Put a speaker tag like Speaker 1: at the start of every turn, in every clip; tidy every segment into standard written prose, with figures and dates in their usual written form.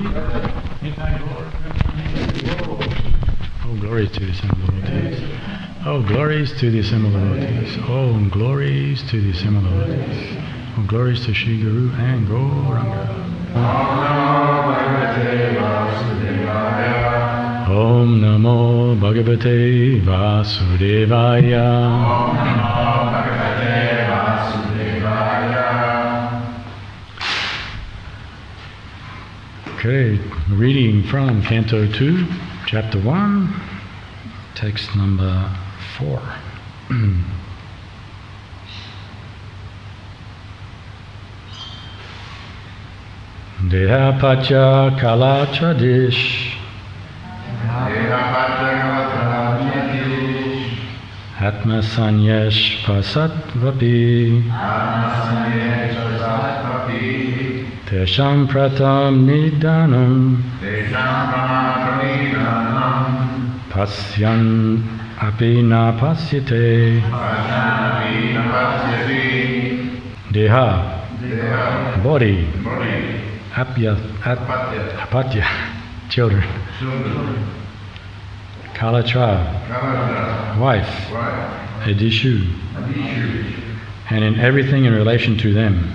Speaker 1: Oh, glories to the assembled devotees. Oh, glories to the assembled devotees. Oh, glories to the assembled devotees. Oh, glories to Shri Guru and Gauranga. Om Namo Bhagavate Vasudevaya. Okay, reading from Canto 2, Chapter 1, text number 4. Deha Pacha Kala Tradish Atma Sanyesh Pasatvapi Tesham Pratam Nidanam Pasyan Api Na Pasyate Deha Body Apatya Children Kalatra Wife Adishu and in everything in relation to them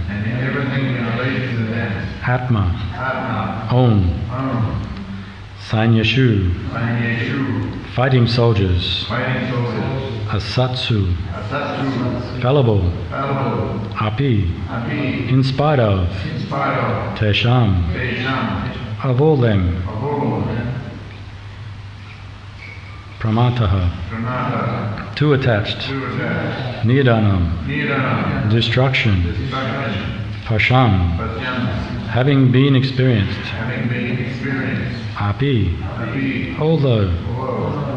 Speaker 1: Atma Om Sanyashu Fighting soldiers Asatsu Fallible Api in spite of Tesham of all them Pramataha too attached Nidanam destruction Pasham having been experienced Api although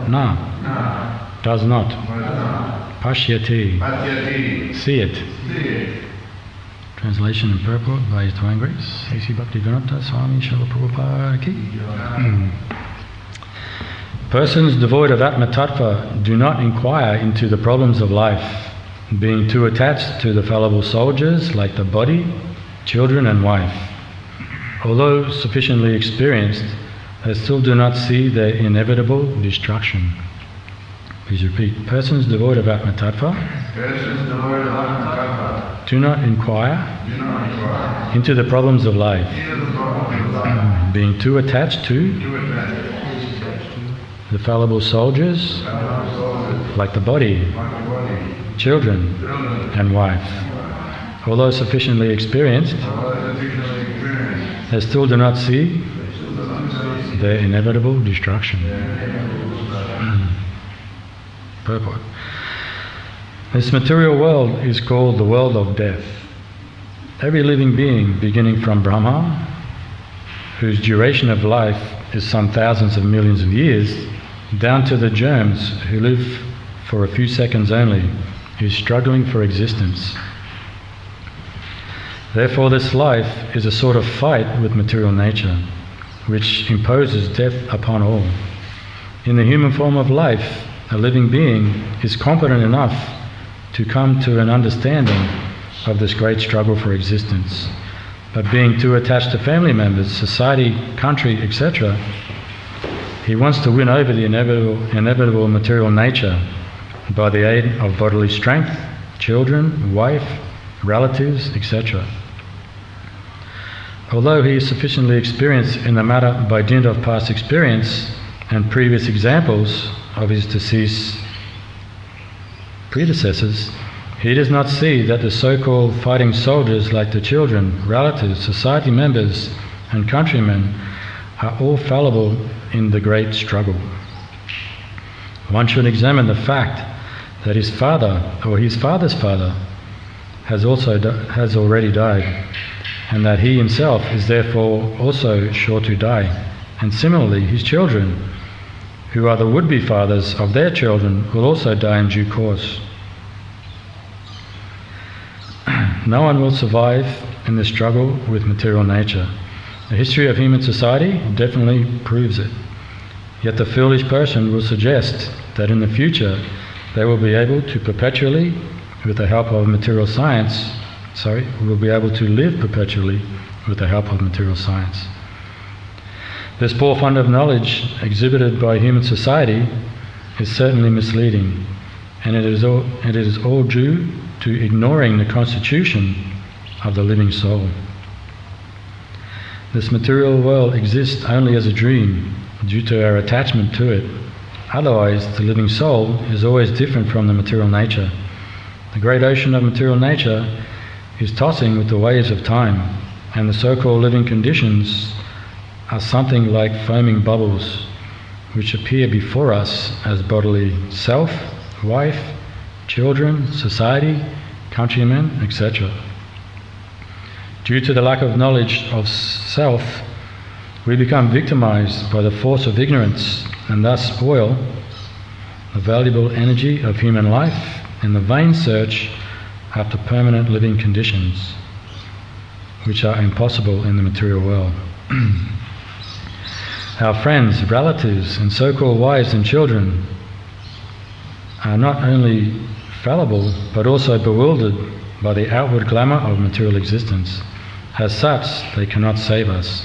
Speaker 1: Na does not Pashyati see it. Translation and purport by His Divine Grace A.C. Bhaktivedanta Swami Srila Prabhupada Ki. Persons devoid of Atma Tattva do not inquire into the problems of life, being too attached to the fallible soldiers like the body, children and wife. Although sufficiently experienced, they still do not see their inevitable destruction. Please repeat. Persons devoid of Atma Tattva do not inquire into the problems of life, being too attached to the fallible soldiers like the body, children and wife. Although sufficiently experienced, they still do not see their inevitable destruction. Purport. This material world is called the world of death. Every living being, beginning from Brahma, whose duration of life is some thousands of millions of years, down to the germs who live for a few seconds only, is struggling for existence. Therefore this life is a sort of fight with material nature, which imposes death upon all. In the human form of life, a living being is competent enough to come to an understanding of this great struggle for existence. But being too attached to family members, society, country, etc., he wants to win over the inevitable material nature by the aid of bodily strength, children, wife, relatives, etc. Although he is sufficiently experienced in the matter by dint of past experience and previous examples of his deceased predecessors, he does not see that the so-called fighting soldiers like the children, relatives, society members and countrymen are all fallible in the great struggle. One should examine the fact that his father or his father's father has already died, and that he himself is therefore also sure to die, and similarly his children, who are the would-be fathers of their children, will also die in due course. No one will survive in the struggle with material nature. The history of human society definitely proves it. Yet the foolish person will suggest that in the future they will be able to perpetually, with the help of material science, will be able to live perpetually with the help of material science. This poor fund of knowledge exhibited by human society is certainly misleading, and it is all due to ignoring the constitution of the living soul. This material world exists only as a dream due to our attachment to it. Otherwise, the living soul is always different from the material nature. The great ocean of material nature is tossing with the waves of time, and the so-called living conditions are something like foaming bubbles which appear before us as bodily self, wife, children, society, countrymen, etc. Due to the lack of knowledge of self, we become victimized by the force of ignorance and thus spoil the valuable energy of human life in the vain search after permanent living conditions which are impossible in the material world. Our friends, relatives, and so-called wives and children are not only fallible but also bewildered by the outward glamour of material existence. As such, they cannot save us.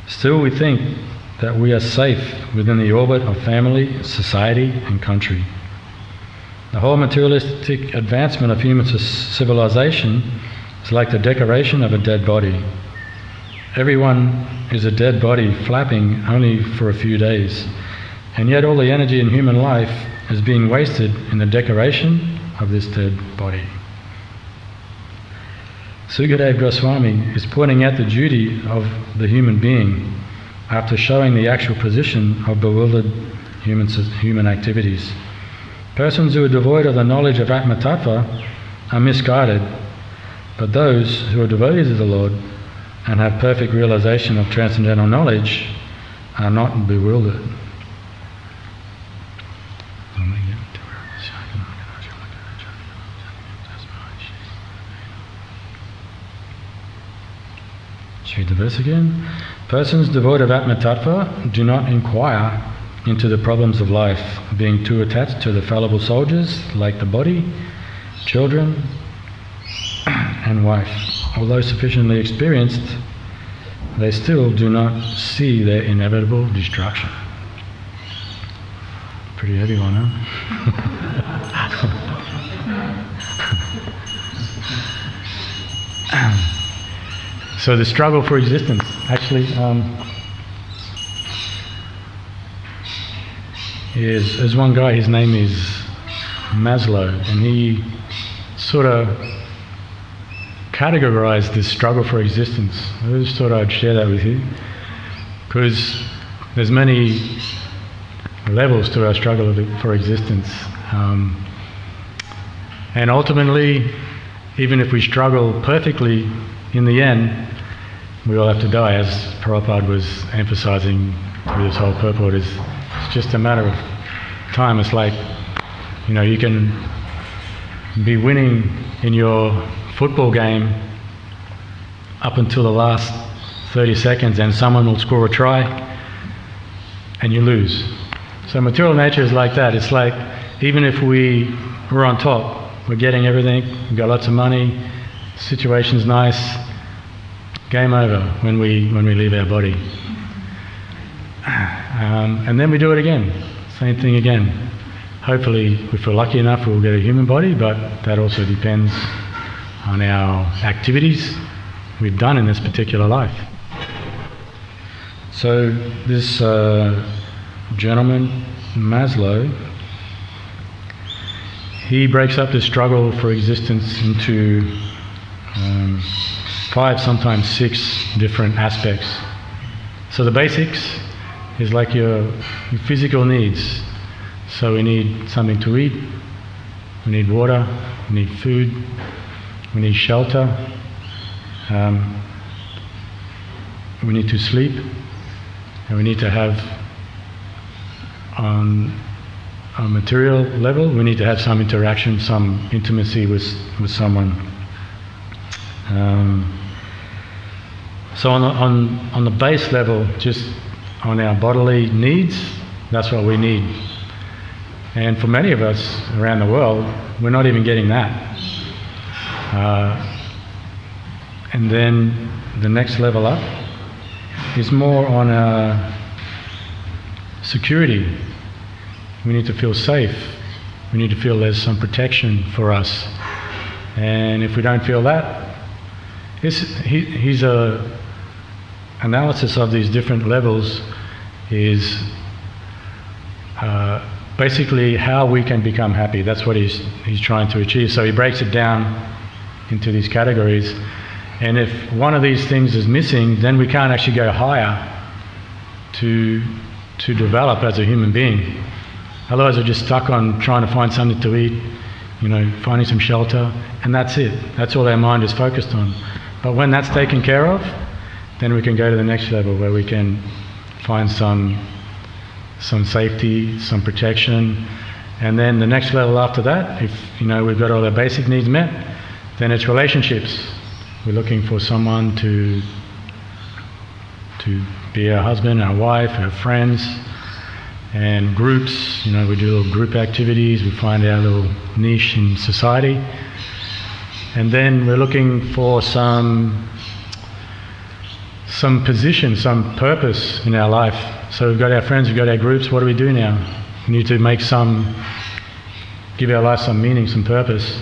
Speaker 1: Still, we think that we are safe within the orbit of family, society, and country. The whole materialistic advancement of human civilization is like the decoration of a dead body. Everyone is a dead body flapping only for a few days, and yet all the energy in human life is being wasted in the decoration of this dead body. Sukadeva Goswami is pointing out the duty of the human being after showing the actual position of bewildered human activities. Persons who are devoid of the knowledge of Atma Tattva are misguided, but those who are devotees of the Lord and have perfect realization of transcendental knowledge are not bewildered. Should we read the verse again? Persons devoid of Atma Tattva do not inquire into the problems of life, being too attached to the fallible soldiers like the body, children, and wife. Although sufficiently experienced, they still do not see their inevitable destruction. Pretty heavy one, huh? So the struggle for existence, actually, is one guy, his name is Maslow, and he sort of categorized this struggle for existence. I just thought I'd share that with you, because there's many levels to our struggle for existence. And ultimately, even if we struggle perfectly, in the end, we all have to die, as Prabhupada was emphasizing through this whole purport. It's just a matter of time. It's like, you can be winning in your football game up until the last 30 seconds and someone will score a try and you lose. So material nature is like that. It's like, even if we're on top, we're getting everything, we've got lots of money, situation's nice, game over when we leave our body. And then we do it again, same thing again. Hopefully, if we're lucky enough, we'll get a human body, but that also depends on our activities we've done in this particular life. So this gentleman, Maslow, he breaks up the struggle for existence into 5, sometimes 6 different aspects. So the basics is like your physical needs. So we need something to eat, we need water, we need food, we need shelter, we need to sleep, and we need to have, on a material level, we need to have some interaction, some intimacy with someone. So on the base level, just on our bodily needs, that's what we need. And for many of us around the world, we're not even getting that. And then the next level up is more on security. We need to feel safe. We need to feel there's some protection for us. And if we don't feel that, his analysis of these different levels is basically how we can become happy. That's what he's trying to achieve. So he breaks it down into these categories. And if one of these things is missing, then we can't actually go higher to develop as a human being. Otherwise we're just stuck on trying to find something to eat, finding some shelter, and that's it. That's all our mind is focused on. But when that's taken care of, then we can go to the next level where we can find some safety, some protection. And then the next level after that, if we've got all our basic needs met, then it's relationships. We're looking for someone to be our husband, our wife, our friends, and groups. We do little group activities, we find our little niche in society. And then we're looking for some position, some purpose in our life. So we've got our friends, we've got our groups, what do we do now? We need to give our life some meaning, some purpose.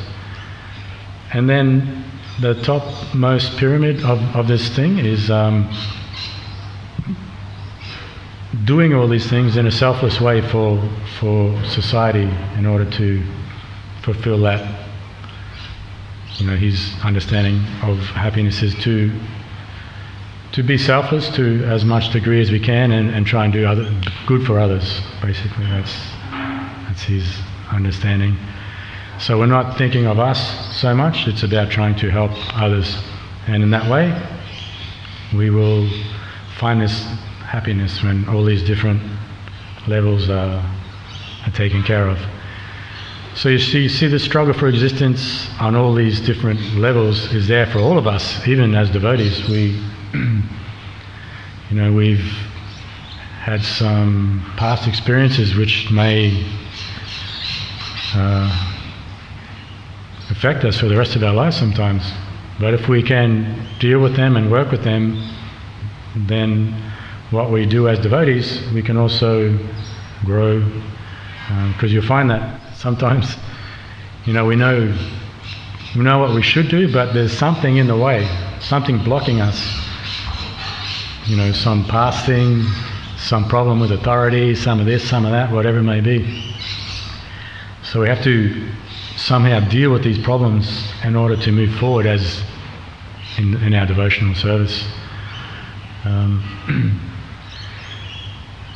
Speaker 1: And then the topmost pyramid of this thing is doing all these things in a selfless way for society in order to fulfill that. His understanding of happiness is to be selfless to as much degree as we can and try and do good for others, basically. That's his understanding. So we're not thinking of us so much, it's about trying to help others. And in that way, we will find this happiness when all these different levels are taken care of. So you see the struggle for existence on all these different levels is there for all of us, even as devotees. We've had some past experiences which may affect us for the rest of our lives sometimes. But if we can deal with them and work with them, then what we do as devotees, we can also grow. Because you'll find that sometimes, we know what we should do, but there's something in the way, something blocking us. Some past thing, some problem with authority, some of this, some of that, whatever it may be. So we have to somehow deal with these problems in order to move forward as in our devotional service.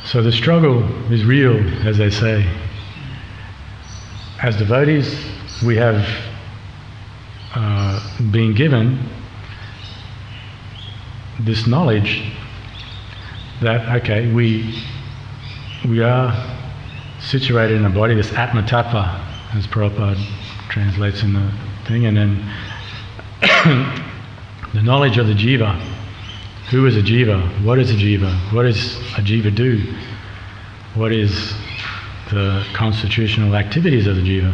Speaker 1: So the struggle is real, as they say. As devotees, we have been given this knowledge that, okay, we are situated in a body, this Atma Tattva, as Prabhupada translates in the thing, and then the knowledge of the jiva. Who is a jiva? What is a jiva? What does a jiva do? What is the constitutional activities of the jiva?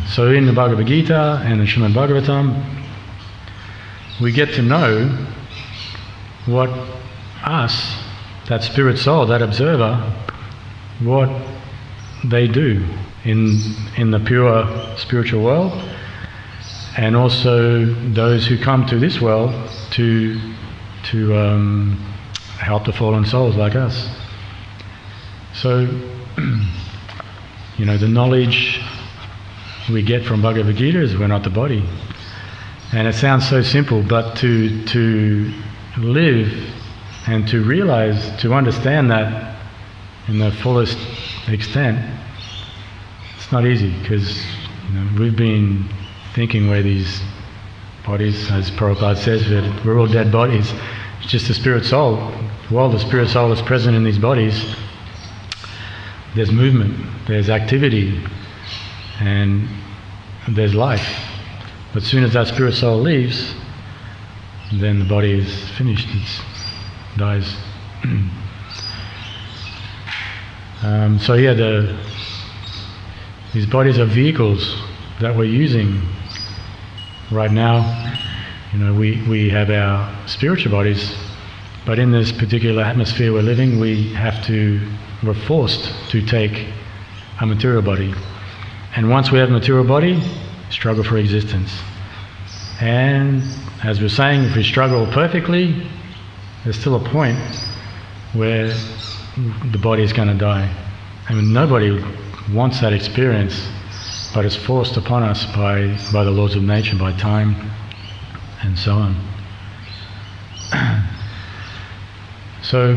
Speaker 1: So in the Bhagavad Gita and the Srimad Bhagavatam, we get to know what us, that spirit soul, that observer, what they do in the pure spiritual world, and also those who come to this world to help the fallen souls like us. So, the knowledge we get from Bhagavad Gita is we're not the body. And it sounds so simple, but to live and to realize, to understand that in the fullest extent, it's not easy, because we've been thinking we're these bodies, as Prabhupada says, we're all dead bodies. It's just the spirit soul. While the spirit soul is present in these bodies, there's movement, there's activity, and there's life. But as soon as that spirit soul leaves, then the body is finished, it dies. These bodies are vehicles that we're using right now. We have our spiritual bodies, But in this particular atmosphere we're living, we're forced to take a material body. And once we have a material body, struggle for existence. And as we're saying, if we struggle perfectly, there's still a point where the body is going to die. I mean, nobody wants that experience, but it's forced upon us by the laws of nature, by time, and so on. So,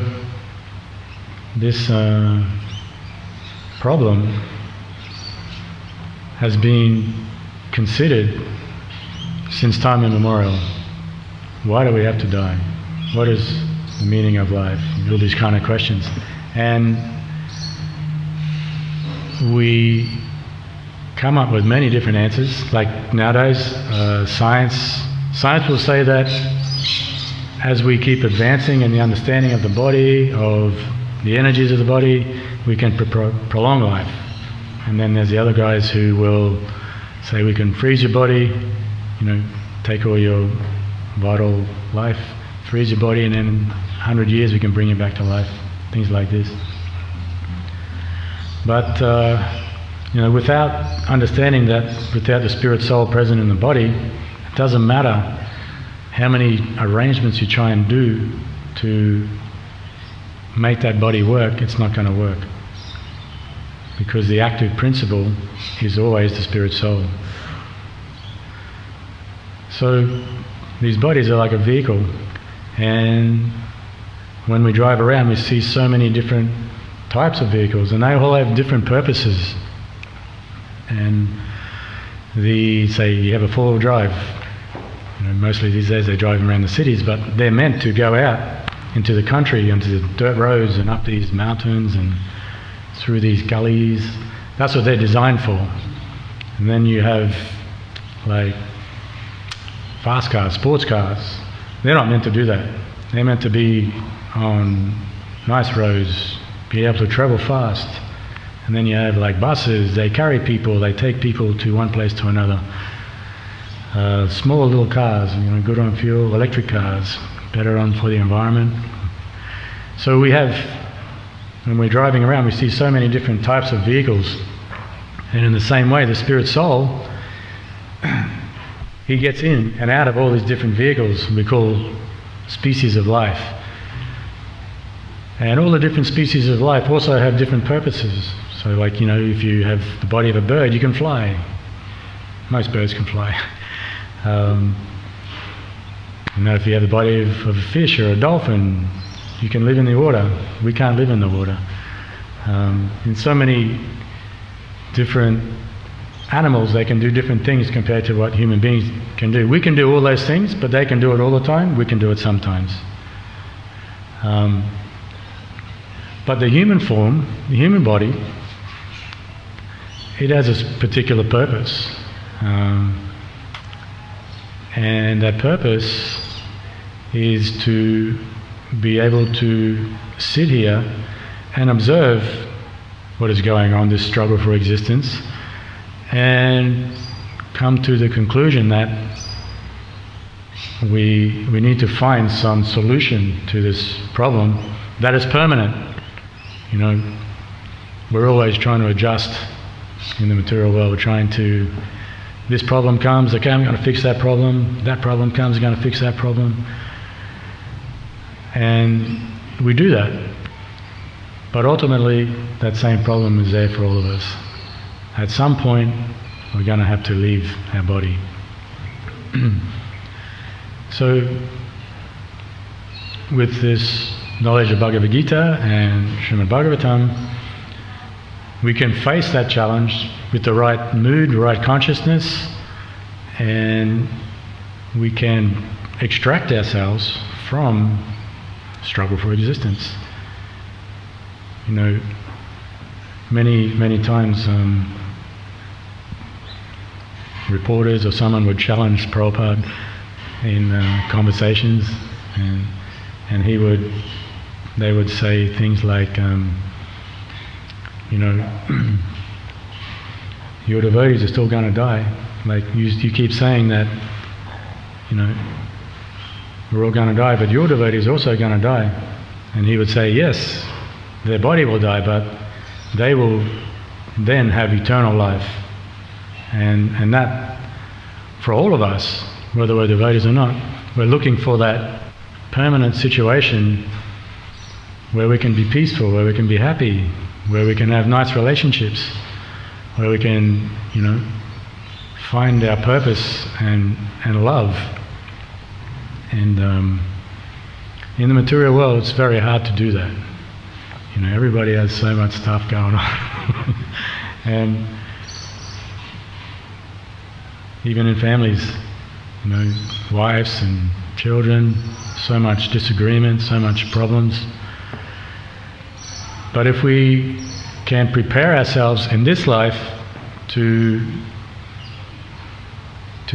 Speaker 1: this problem has been considered since time immemorial. Why do we have to die? What is the meaning of life? All these kind of questions. And we come up with many different answers. Like nowadays, science will say that as we keep advancing in the understanding of the body, of the energies of the body, we can prolong life. And then there's the other guys who will say we can freeze your body, take all your vital life, freeze your body, and then in 100 years we can bring you back to life. Things like this. But without understanding that, without the spirit soul present in the body, it doesn't matter how many arrangements you try and do to make that body work, it's not going to work. Because the active principle is always the spirit soul. So these bodies are like a vehicle, and when we drive around we see so many different types of vehicles, and they all have different purposes. And say you have a four-wheel drive, mostly these days they're driving around the cities, but they're meant to go out into the country, into the dirt roads and up these mountains and through these gullies. That's what they're designed for. And then you have like fast cars, sports cars. They're not meant to do that. They're meant to be on nice roads, be able to travel fast. And then you have like buses, they carry people, they take people to one place to another. Small little cars, good on fuel, electric cars, better on for the environment. So when we're driving around, we see so many different types of vehicles. And in the same way, the spirit soul, he gets in and out of all these different vehicles we call species of life. And all the different species of life also have different purposes. So like, if you have the body of a bird, you can fly. Most birds can fly. If you have the body of a fish or a dolphin, you can live in the water. We can't live in the water. In so many different animals, they can do different things compared to what human beings can do. We can do all those things, but they can do it all the time. We can do it sometimes. But the human form, the human body, it has a particular purpose. And that purpose is to be able to sit here and observe what is going on, this struggle for existence, and come to the conclusion that we need to find some solution to this problem that is permanent. We're always trying to adjust in the material world. We're trying to, this problem comes, okay, I'm going to fix that problem comes, I'm going to fix that problem. And we do that. But ultimately, that same problem is there for all of us. At some point, we're going to have to leave our body. So, with this knowledge of Bhagavad Gita and Srimad Bhagavatam, we can face that challenge with the right mood, the right consciousness, and we can extract ourselves from struggle for existence. Many times reporters or someone would challenge Prabhupada in conversations, and they would say things like, your devotees are still going to die. Like you keep saying that, we're all going to die, but your devotee is also going to die. And he would say, yes, their body will die, but they will then have eternal life. And that, for all of us, whether we're devotees or not, we're looking for that permanent situation where we can be peaceful, where we can be happy, where we can have nice relationships, where we can, find our purpose and love. And in the material world, it's very hard to do that. Everybody has so much stuff going on. And even in families, wives and children, so much disagreement, so much problems. But if we can prepare ourselves in this life to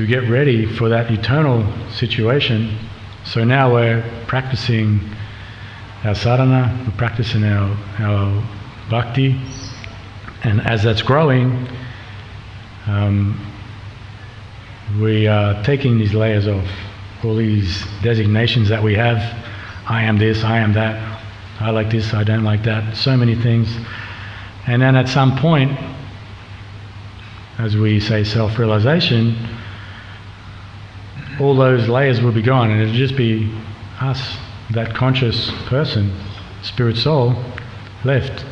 Speaker 1: get ready for that eternal situation, so now we're practicing our sadhana, we're practicing our bhakti, and as that's growing, we are taking these layers off, all these designations that we have. I am this, I am that, I like this, I don't like that, so many things. And then at some point, as we say self-realization, all those layers will be gone, and it'll just be us, that conscious person, spirit soul, left.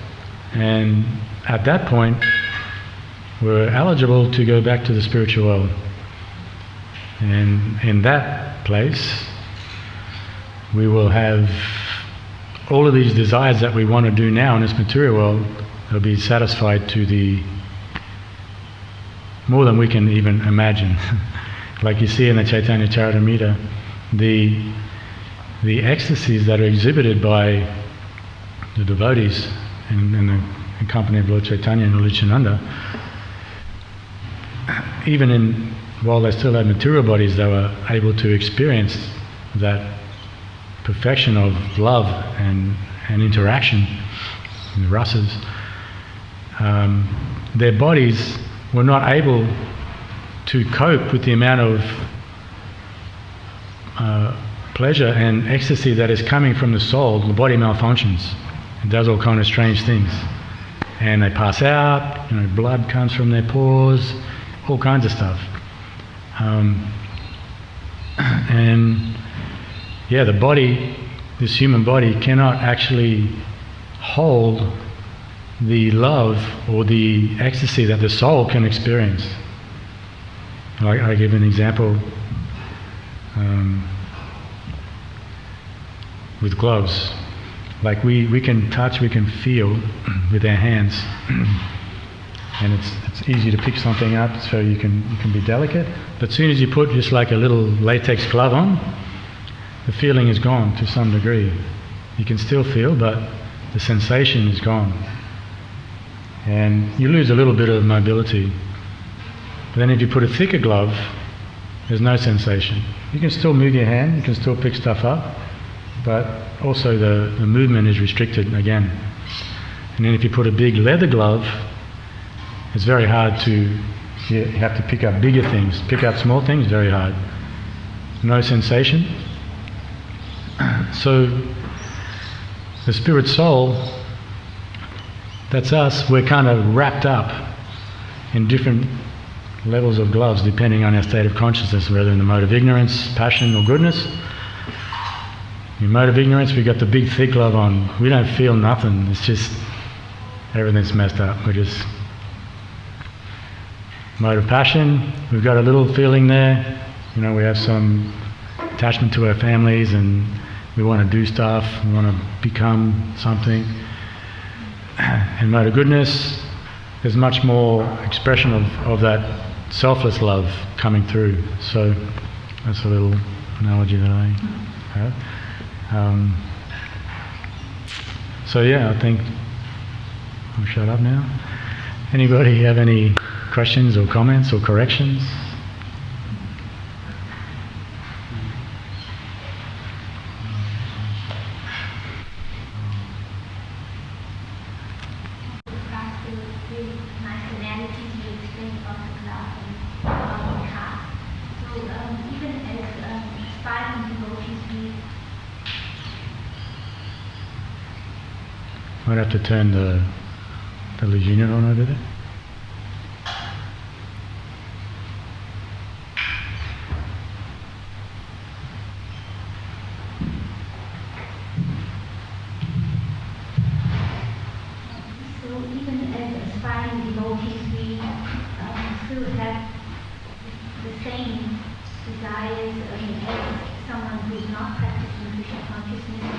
Speaker 1: And at that point, we're eligible to go back to the spiritual world. And in that place, we will have all of these desires that we want to do now in this material world. They'll be satisfied to the more than we can even imagine. Like you see in the Chaitanya Charitamrita, the ecstasies that are exhibited by the devotees in the company of Lord Chaitanya and Lord Nityananda, even while they still had material bodies, they were able to experience that perfection of love and interaction, the rasas. Their bodies were not able to cope with the amount of pleasure and ecstasy that is coming from the soul. The body malfunctions. It does all kind of strange things. And they pass out, blood comes from their pores, all kinds of stuff. The body, this human body, cannot actually hold the love or the ecstasy that the soul can experience. I give an example with gloves. Like we can touch, we can feel with our hands, and it's easy to pick something up, so you can be delicate. But as soon as you put just like a little latex glove on, the feeling is gone to some degree. You can still feel, but the sensation is gone, and you lose a little bit of mobility. But then if you put a thicker glove, there's no sensation. You can still move your hand, you can still pick stuff up, but also the movement is restricted again. And then if you put a big leather glove, it's very hard you have to pick up bigger things. Pick up small things, very hard. No sensation. So the spirit soul, that's us, we're kind of wrapped up in different levels of gloves depending on our state of consciousness, whether in the mode of ignorance, passion or goodness. In mode of ignorance, we've got the big thick glove on. We don't feel nothing. It's just everything's messed up. We're just mode of passion. We've got a little feeling there. We have some attachment to our families, and we want to do stuff. We want to become something. In mode of goodness, there's much more expression of that selfless love coming through. So that's a little analogy that I have. I think I'll shut up now. Anybody have any questions or comments or corrections?
Speaker 2: Even as aspiring devotees, we
Speaker 1: Might have to turn the unit on over there.
Speaker 2: So even as aspiring devotees, we still have the same desires as someone who is not practicing Krishna consciousness.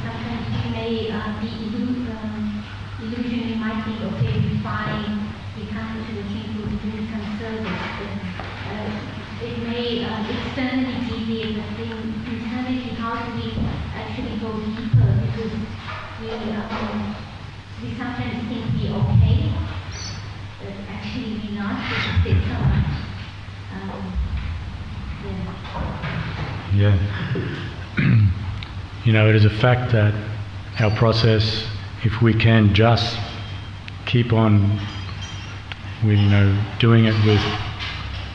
Speaker 2: Sometimes we may be illusion. We might think, okay, we find we come to the temple to do some service. But, it may externally be there, but then internally, how do we actually go deeper? Because we sometimes think we're okay, but actually we're not. There's so much.
Speaker 1: Yeah. It is a fact that our process, if we can just keep on doing it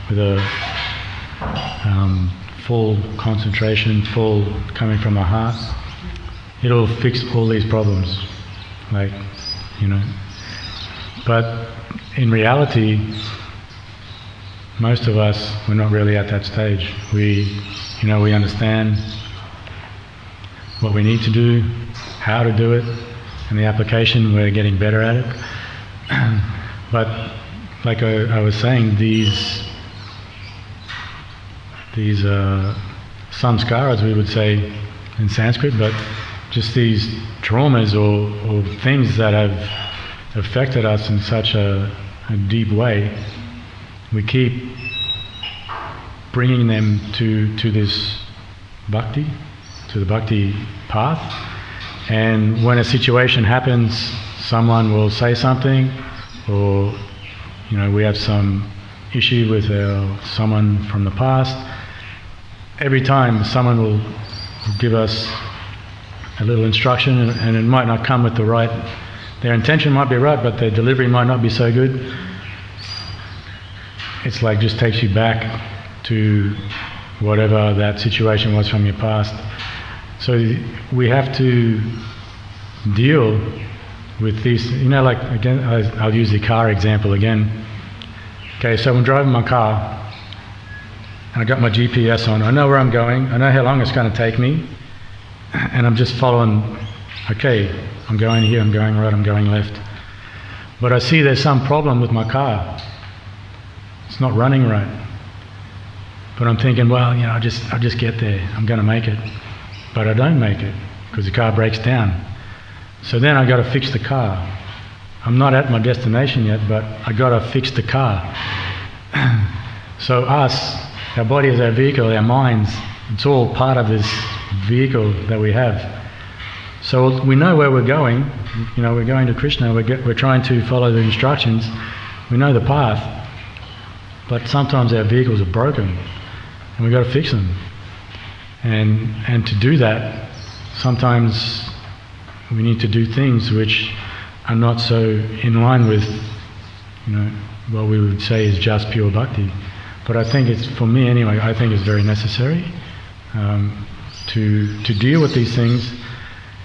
Speaker 1: with a full concentration, full coming from the heart, it'll fix all these problems. But in reality, most of us, we're not really at that stage. We understand what we need to do, how to do it, and the application, we're getting better at it. But like I was saying, these samskaras, we would say in Sanskrit, but just these traumas or things that have affected us in such a deep way, we keep bringing them to this bhakti, to the bhakti path. And when a situation happens, someone will say something, or we have some issue with someone from the past. Every time someone will give us a little instruction, and it might not come with their intention might be right, but their delivery might not be so good. It's like just takes you back to whatever that situation was from your past. So we have to deal with these, again, I'll use the car example again. Okay, so I'm driving my car, and I got my GPS on. I know where I'm going. I know how long it's going to take me, and I'm just following. Okay, I'm going here. I'm going right. I'm going left. But I see there's some problem with my car. It's not running right. But I'm thinking, well, I'll just get there. I'm going to make it. But I don't make it because the car breaks down. So then I got to fix the car. I'm not at my destination yet, but I got to fix the car. So our body is our vehicle, our minds, it's all part of this vehicle that we have. So we know where we're going. We're going to Krishna. We're trying to follow the instructions. We know the path. But sometimes our vehicles are broken, and we've got to fix them. And to do that, sometimes we need to do things which are not so in line with, what we would say is just pure bhakti. But I think for me anyway, I think it's very necessary to deal with these things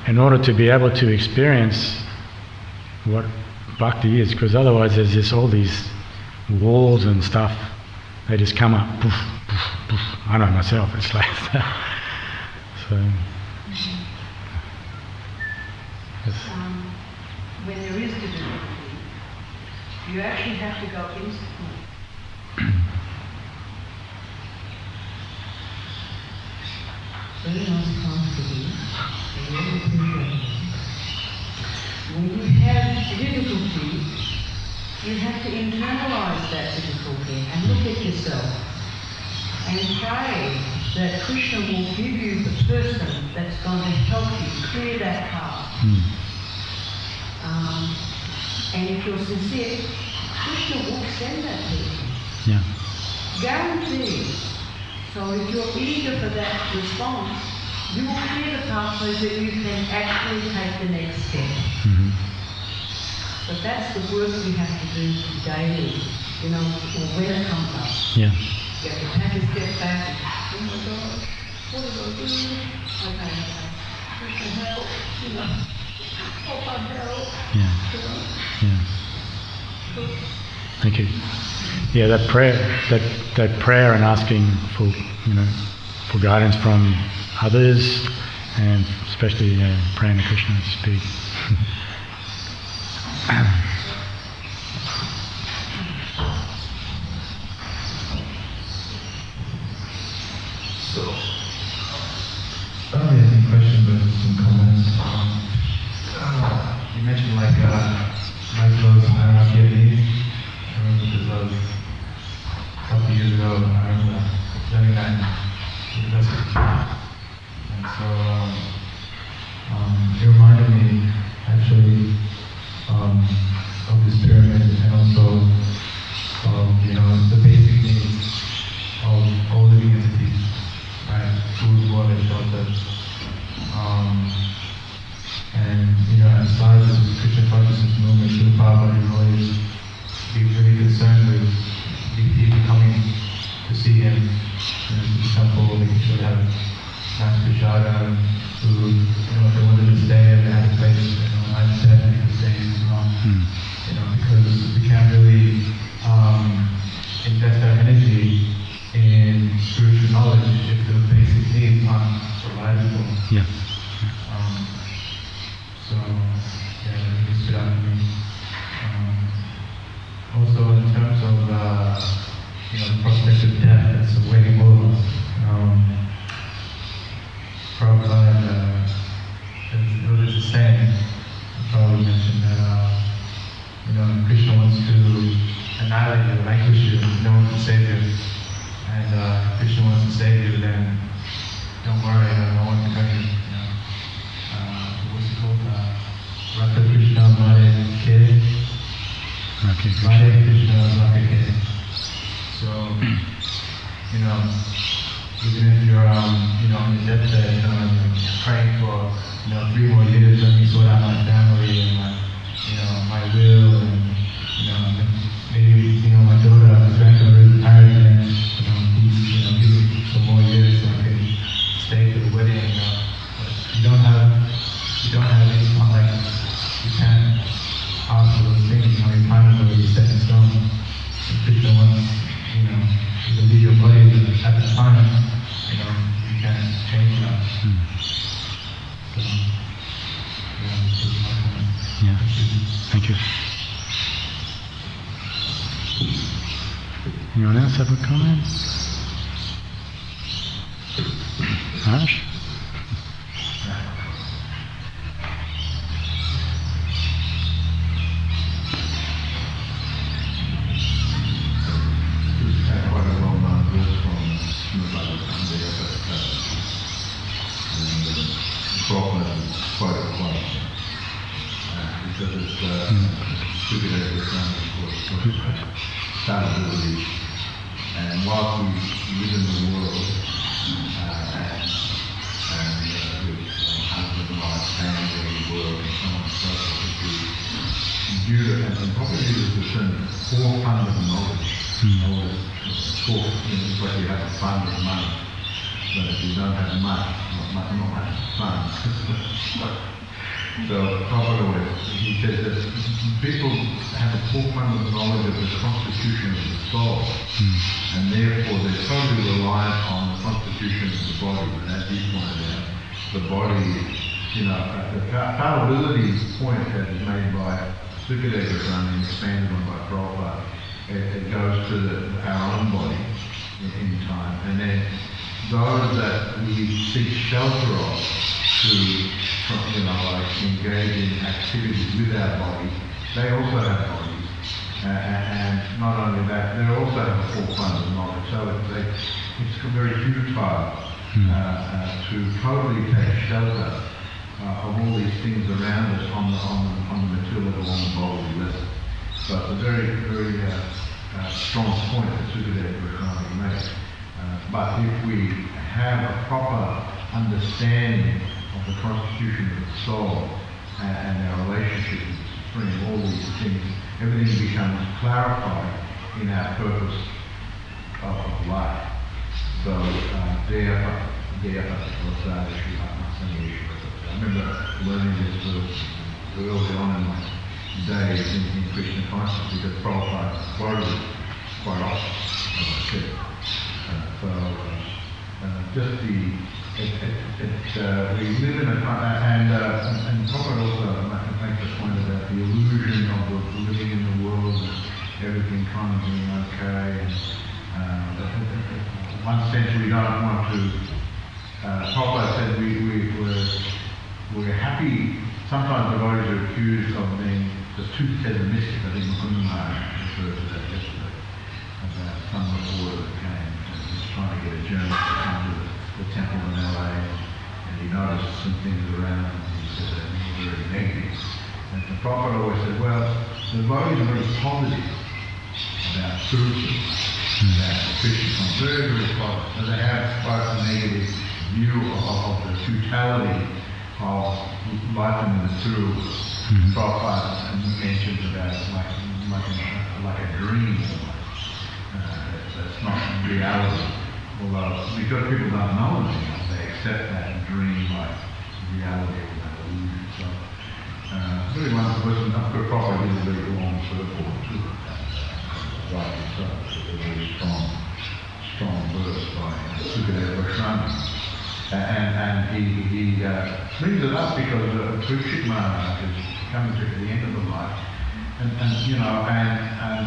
Speaker 1: in order to be able to experience what bhakti is, because otherwise there's just all these walls and stuff, they just come up, poof, poof, poof. I know myself, it's like that. So, yes.
Speaker 3: When there is difficulty, you actually have to go instantly. Very nice time to be. When you have difficulty, you have to internalize that difficulty and look at yourself and pray that Krishna will give you the person that's going to help you clear that path. And if you're sincere, Krishna will send that person.
Speaker 1: Yeah.
Speaker 3: Guaranteed. So if you're eager for that response, you will clear the path so that you can actually take the next step.
Speaker 1: Mm-hmm.
Speaker 3: But that's the work we have to do daily, or when it comes up.
Speaker 1: Yeah.
Speaker 3: You have to take a step back. Oh my gosh, what did I do? Okay. Krishna help,
Speaker 1: Yeah. Yeah. Thank you. Yeah, that prayer and asking for, for guidance from others, and especially praying to Krishna to speak.
Speaker 4: So, I don't really have any questions, but just some comments. You mentioned Maslow's hierarchy of needs. I remember because I was a couple of years ago, I remember learning that in university. And so it reminded me actually of this pyramid, and also of the basic needs of all living entities, right? Food, water, shelter. And outside of the Krishna consciousness movement, Srila Prabhupada is always really concerned with these people coming to see him, to the temple, making sure they have nice prasada, food, if they wanted to stay and they had a place, nice bed they could stay in as well. Because we can't really invest our energy in spiritual knowledge if the basic needs aren't provided for.
Speaker 1: Yeah.
Speaker 4: So, yeah, that really stood out to me. Also, in terms of the prospect of death that's awaiting all of us, Prabhupada, there was a saying, Prabhupada mentioned that Krishna wants to annihilate you, vanquish you, no one can save you. And if Krishna wants to save you, then don't worry, no one can hurt you. What's it called? Radha Krishna Mare Ke. Mare Krishna Radha Ke. So, even if you're on your deathbed, you're praying for 3 more years, let me sort out my family and my will, and maybe my daughter, my granddaughter is tired and please give me some more years so I can stay for the wedding. But you don't have any you can't ask for those things. Your time is already set in stone. If Krishna wants to leave your body at the time, you can't change that. So, this is my comment.
Speaker 1: Yeah. Thank you. Anyone else have a comment? Ash?
Speaker 5: Quite a well-known verse from Srimad Bhagavatam there, but Prabhupada quoted quite because it's Srimad Bhagavatam, of course, talking about fallibility. And whilst we live in the world and with husband and wife, family, work, and so on and so forth, due to, and probably due to the term poor fund of knowledge, poor, it's like you have a fund of money, but if you don't have much, not much fun. So Prabhupada, he says that people have a poor fund of knowledge of the constitution of the soul, and therefore they're totally reliant on the constitution of the body. And as he pointed out, the body, the fallibility point that is made by Sukadeva Goswami and expanded on by Prabhupada, it goes to our own body in time, and then those that we seek shelter of to engage in activities with our body, they also have bodies. And not only that, they also have a full fund of knowledge. So it's very futile to totally take shelter of all these things around us on the material level, on the bodily level. So it's a very, very strong point that Sukadeva Goswami made. But if we have a proper understanding of the constitution of the soul and our relationship with the Supreme, all these things, everything becomes clarified in our purpose of life. So, I remember learning this verse early on in my days in Krishna consciousness, because Prabhupada quoted it quite often, as I said. Just we live in a time, and Prabhupada also makes the point about the illusion of living in the world and everything kind of being okay. And in one sense, we don't want to. Prabhupada said we're happy. Sometimes devotees are accused of being just too pessimistic. I think Mukunda referred to that yesterday about some reporter that came and was trying to get a journalist to come to the temple in LA, and he noticed some things around and he said that they were very negative. And the Prabhupada always said, well, the devotees are very positive about spiritualism, about Krishna, very, very positive. So they have quite a negative view of the totality of life in the material. Prabhupada mentions about like a dream. That's not reality. Although because people don't know anything, they accept that dream like reality or that illusion. So really one person, I've got probably a very long circle to it. Right, so a very strong verse by Srimad and he brings it up because Parikshit Maharaj is coming to the end of the life, and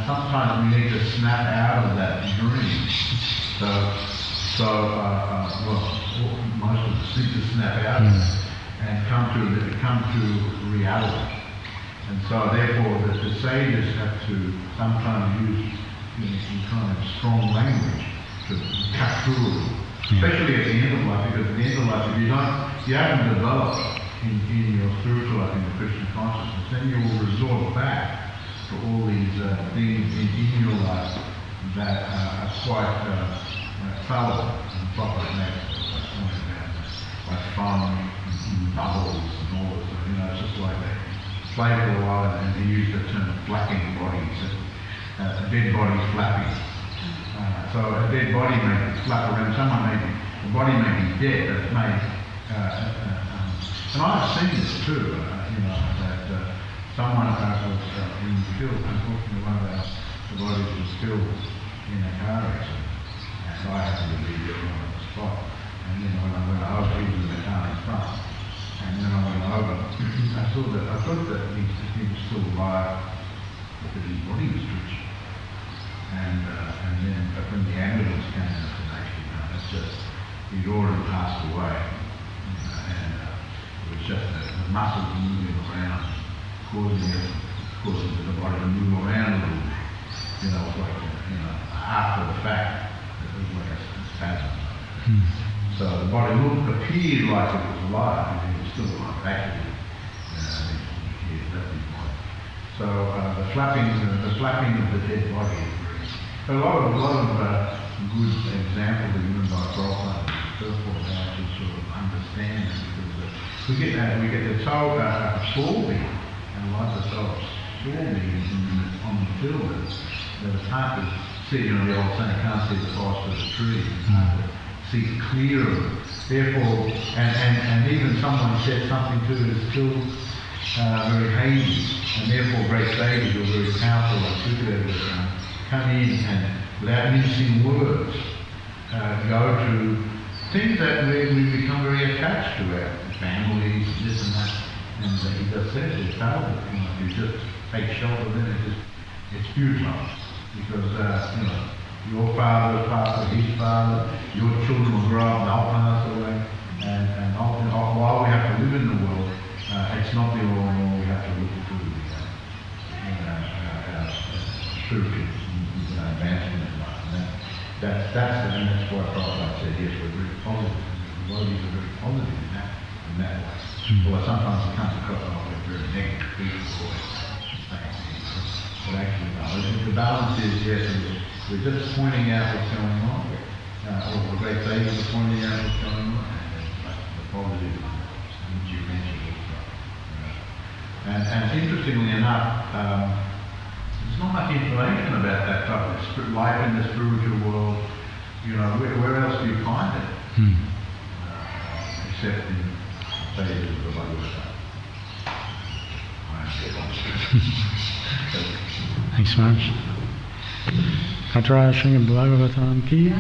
Speaker 5: sometimes we need to snap out of that dream. Most of us need to snap out of it and come to reality. And so therefore the sages have to sometimes use some kind of strong language to cut through it. Especially at the end of life, because at the end of life, if you haven't developed in your spiritual life, in the Krishna consciousness, then you will resort back to all these things in your life that are quite fallible and proper makes point about, like fun and bubbles and all this stuff. It's just like that. Play for a while, and he used the term flapping bodies, a dead body flapping. So a dead body may flap around, the body may be dead, but it may, and I've seen this too, that someone was being killed, unfortunately one of our devotees was killed in a car accident, and I happened to be there on the spot, and then when I went over, he was in the car in front, and then I went over, I thought that he was still alive, because his body was twitching. And then, but when the ambulance came, I said, actually, no, that's just, he'd already passed away. And it was just the muscles moving around, causing the body to move around a little bit. It was like, after the fact, it was like a spasm. So the body appeared like it was alive, and it was still alive, actually. He had left his body. So the flapping of the dead body. A lot of good examples are given by Prabhupada and so forth how to sort of understand it, because we get the soul absorbing, and like the soul absorbing on the field that it's hard to see, the old saying, can't see the forest for the tree, it's hard to see clear of it. Therefore, and even someone said something to it is still very hazy, and therefore great sages are very powerful and Sukadeva come in and, without mincing words, go to things that we become very attached to, our families, this and that. And he just says it's powerful. If you just take shelter, then it's beautiful. Because, your father passed away, his father, your children will grow up and they'll pass away. And while we have to live in the world, it's not the all in all. We have to look to our spiritual advancement in life. And that's why Prabhupada said, yes, we're very positive. The devotees are very positive in that way. Although sometimes it comes across like very negative people but actually, no. The balance is, yes, we're just pointing out what's going on. Or the great sages are pointing out what's going on. And the positive, which you mentioned also. And interestingly enough, there's not much information about that type of life in the spiritual world. Where else do you find it? Except in pages of the Bhagavatam.
Speaker 1: Thanks, Maharaj. Srimad Bhagavatam ki.